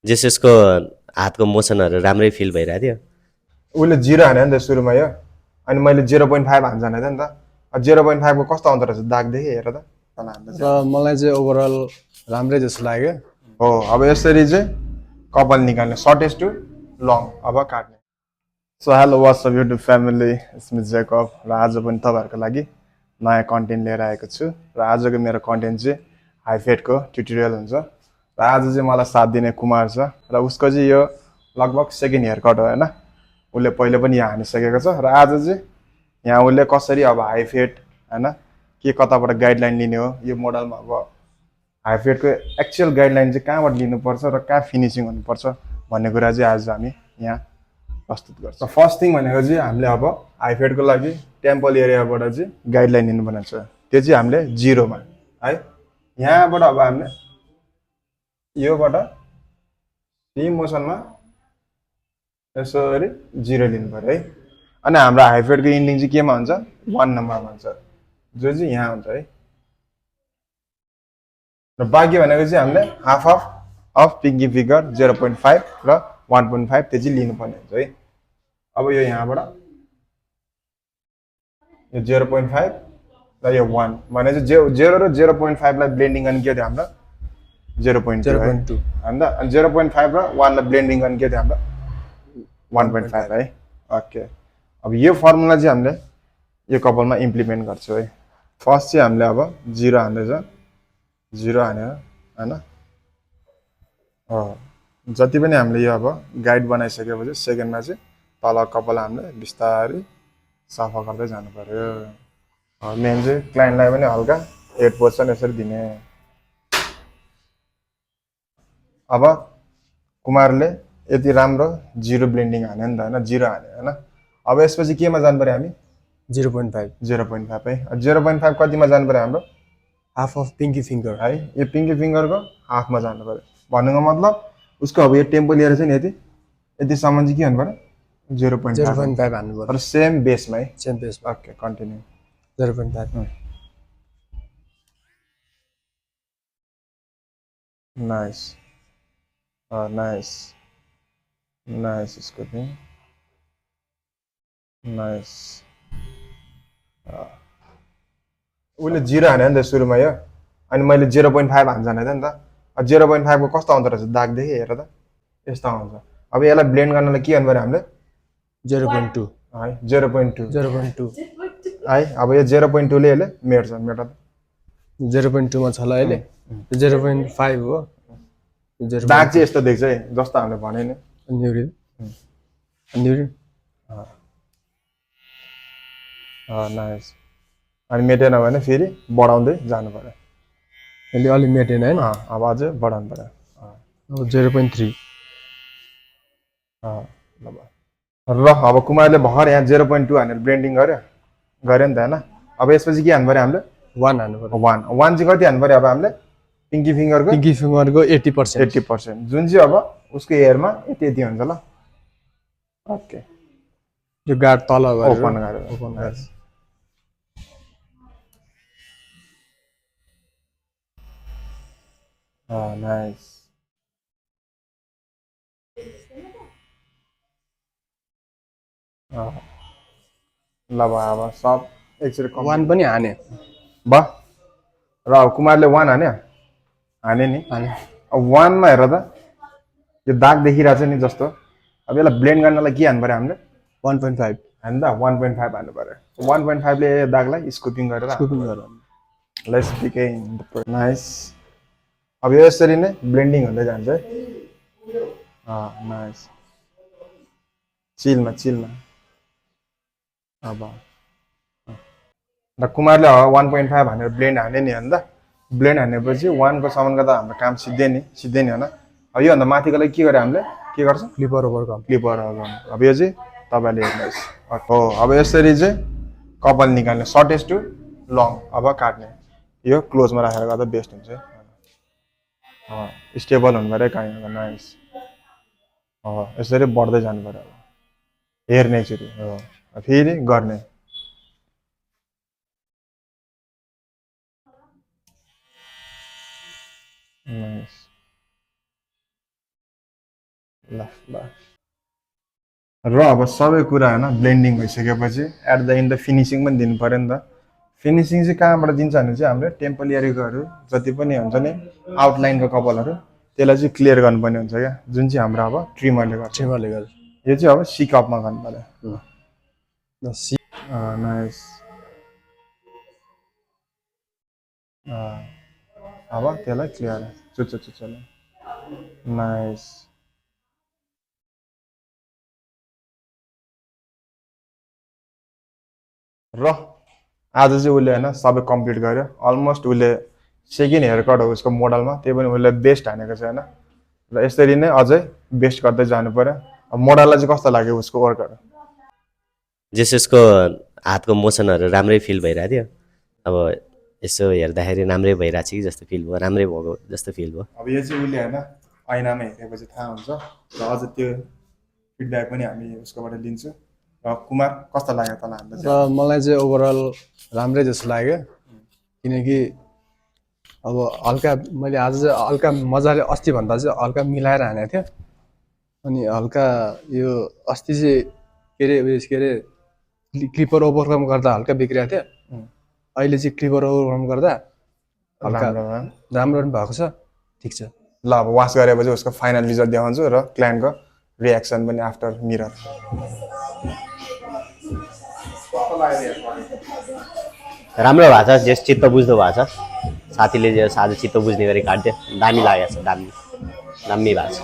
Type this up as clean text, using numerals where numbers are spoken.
जेसुसको हातको मोसनहरू राम्रै फिल भइरहेको थियो। उसले 0 हान्यो नि त सुरुमा यो, अनि मैले 0.5 हान्छ भनेको थिएँ नि त। 0.5 को कस्तो आउँदो रहेछ दाग देखेँ हेर त। र मलाई चाहिँ ओभरअल राम्रै जस्तो लाग्यो। हो, अब यसरी चाहिँ कपाल निकाल्ने, सर्टेस्ट टु लङ अब काट्ने। So hello WhatsApp YouTube family, it's me Jacob. र आज पनि तपाईँहरूको लागि नयाँ कन्टेन्ट लिएर आएको छु। र आजको मेरो कन्टेन्ट चाहिँ हाइफेडको ट्युटोरियल हुन्छ। र आज चाहिँ मलाई साथ दिने कुमार छ, र उसको चाहिँ यो लगभग सेकेन्ड हेयर कट हो होइन। उसले पहिले पनि यहाँ हानिसकेको छ, र आज चाहिँ यहाँ उसले कसरी अब हाइफेड होइन के कताबाट गाइडलाइन लिने हो यो मोडलमा, अब हाइफेडको एक्चुअल गाइडलाइन चाहिँ कहाँबाट लिनुपर्छ र कहाँ फिनिसिङ हुनुपर्छ भन्ने कुरा चाहिँ आज हामी यहाँ प्रस्तुत गर्छ। फर्स्ट थिङ भनेको चाहिँ हामीले अब हाइफेडको लागि टेम्पल एरियाबाट चाहिँ गाइडलाइन लिनुपर्ने छ। त्यो चाहिँ हामीले 0मा है, यहाँबाट अब हामीले योबाट सेम मोसनमा यसरी 0 लिनु पऱ्यो है। अनि हाम्रो हाइफेडको इन्डिङ चाहिँ केमा हुन्छ, 1 नम्बरमा हुन्छ, जो चाहिँ यहाँ हुन्छ है। र बाँकी भनेको चाहिँ हामीले हाफ अफ पिङ्की फिगर 0.5 र 1.5 त्यो चाहिँ लिनुपर्ने हुन्छ है। अब यो यहाँबाट यो 0.5 र यो 1 भने चाहिँ 0 र 0.5 लाई ब्लेन्डिङ गर्ने के थियो हाम्रो 0.2 होइन त। 0.5 र 1 लाई ब्लेन्डिङ गर्ने के थियो हाम्रो 1.5 है। ओके, अब यो फर्मुला चाहिँ हामीले यो कपालमा इम्प्लिमेन्ट गर्छौँ है। फर्स्ट चाहिँ हामीले अब 0 हान्दैछ, 0 हान्यो होइन। जति पनि हामीले यो अब गाइड बनाइसकेपछि सेकेन्डमा चाहिँ तल कपाल हामीले बिस्तारै सफा गर्दै जानु पर्यो। मेन चाहिँ क्लाइन्टलाई पनि हल्का 8% यसरी दिने। अब कुमारले यति राम्रो 0 ब्लेन्डिङ हान्यो नि त होइन, 0 हान्यो होइन। अब यसपछि केमा जानु पर्यो हामी 0.5 है। 0.5 कतिमा जानु पर्यो हाम्रो हाफ अफ पिङ्की फिङ्गर है। यो पिङ्की फिङ्गरको हाफमा जानु पर्यो भन्नुको मतलब उसको अब यो टेम्पल लिएर चाहिँ यति यतिसम्म चाहिँ के हुनु पर्यो 0.5 हान्नु पर्यो, र सेम बेसमा है। सेम बेसमा। Okay, continue. 0.5 nice nice nice scoping nice. उसले 0 हान्यो नि त सुरुमा यो, अनि मैले 0.5 हान्छ भनेको थिएँ नि त। 0.5 को कस्तो आउँदो रहेछ दाग देखेँ हेर त, यस्तो आउँछ। अब यसलाई ब्लेन्ड गर्नलाई के गर्नु पऱ्यो हामीले 0.2 है, 0.2 है। अब यो 0.2 ले यसले मेट्छ, मेट 0.2 मा छ ल अहिले 0.5 हो। दाग चाहिँ यस्तो देख्छ है जस्तो हामीले भने नि। नाइस। अनि मेटेन भने फेरि बढाउँदै जानु पर्यो। अहिले अलि मेटेन हैन, अब अझै बढाउनु पर्यो। अब 0.3 र अब कुमारले भर्खर यहाँ 0.2 हानेर ब्लेन्डिङ गर्यो नि त होइन। अब यसपछि के हान्नु पर्यो हामीले 1 हान्नु पर्यो। 1 चाहिँ कति हान्नु पर्यो अब हामीले पिङ्की फिङ्गरको 80%, जुन चाहिँ अब उसको हेयरमा यति यति हुन्छ ल। ओके, यो गाड तल ओपन गरेर नाइस। ल अब सब एकचोटि 1 पनि हाने ब र अब कुमारले 1 हाने नि। अब 1 मा हेर त यो दाग देखिरहेको छ नि जस्तो। अब यसलाई ब्लेन्ड गर्नलाई के हान्नु पर्यो हामीले 1.5 होइन त, 1.5 हान्नु पर्यो। 1.5 ले दागलाई स्कुपिङ गरेर लेट्स बिगिन। नाइस। अब यो यसरी नै ब्लेन्डिङ हुँदै जान्छ है। नाइस, चिलमा अब र कुमारले 1.5 हानेर ब्लेन्ड हाने नि होइन त। ब्लेन्ड हानेपछि 1 को सम्मको त हाम्रो काम सिधै नि होइन। अब योभन्दा माथिको लागि के गर्यो हामीले के गर्छ क्लिपर ओभर क्लिपर। अब यो चाहिँ तपाईँले हेर्नुहोस् हो। अब यसरी चाहिँ कपाल निकाल्ने, सर्टेस्ट टु लङ अब काट्ने। यो क्लोजमा राखेर गर्दा बेस्ट हुन्छ है। स्टेबल हुनु पऱ्यो कहीँ। नाइस। यसरी बढ्दै जानु पऱ्यो। हेर्ने एकचोटि हो, फेरि गर्ने। नाइस। ल ल र अब सबै कुरा होइन ब्लेन्डिङ भइसकेपछि at the end the finishing पनि दिनु पऱ्यो नि त। फिनिसिङ चाहिँ कहाँबाट दिन्छ भने चाहिँ हाम्रो टेम्पलियरीकोहरू जति पनि हुन्छ नि आउटलाइनको कपालहरू त्यसलाई चाहिँ क्लियर गर्नुपर्ने हुन्छ क्या, जुन चाहिँ हाम्रो अब ट्रिमरले गर्छ। ट्रिमरले गर्छ। यो चाहिँ अब सी कपमा गर्नु पर्यो। नाइस। अब त्यसलाई क्लियर चुच्चोले नाइस। र आज चाहिँ उसले होइन सबै कम्प्लिट गर्यो। अलमोस्ट उसले सेकेन्ड हेयर कट हो उसको मोडलमा, त्यही पनि उसले बेस्ट हानेको छ होइन। र यसरी नै अझै बेस्ट गर्दै जानु पर्यो। अब मोडललाई चाहिँ कस्तो लाग्यो उसको वर्कहरू? उसको हातको मोसनहरू राम्रै फिल भइरहेको थियो। अब यसो हेर्दाखेरि राम्रै भइरहेको छ कि जस्तो फिल भयो, राम्रै भएको जस्तो फिल भयो। अब यो चाहिँ उसले होइन ऐनामा हेरेपछि थाहा हुन्छ। र अझ त्यो फिडब्याक पनि हामी उसकोबाट लिन्छौँ। र कुमार कस्तो लाग्यो तँलाई हाम्रो र मलाई चाहिँ ओभरअल राम्रै जस्तो लाग्यो, किनकि अब हल्का मैले आज चाहिँ हल्का मजाले अस्तिभन्दा चाहिँ हल्का मिलाएर हानेको थियो। अनि हल्का यो अस्ति चाहिँ के अरे क्लिपर ओभरकम गर्दा हल्का बिग्रिएको थियो। अहिले चाहिँ क्लिपर ओभरकम गर्दा हल्का राम्रो पनि भएको छ। ठिक छ। ल अब वास गरेपछि उसको फाइनल रिजल्ट देखाउँछु र क्लाइन्टको रियाक्सन पनि आफ्टर मिरर। राम्रो भएको छ, जस चित्त बुझ्दो भएको छ। साथीले जे साझा चित्त बुझ्ने गरी काट्यो, दामी लागेको छ, दामी भएको छ।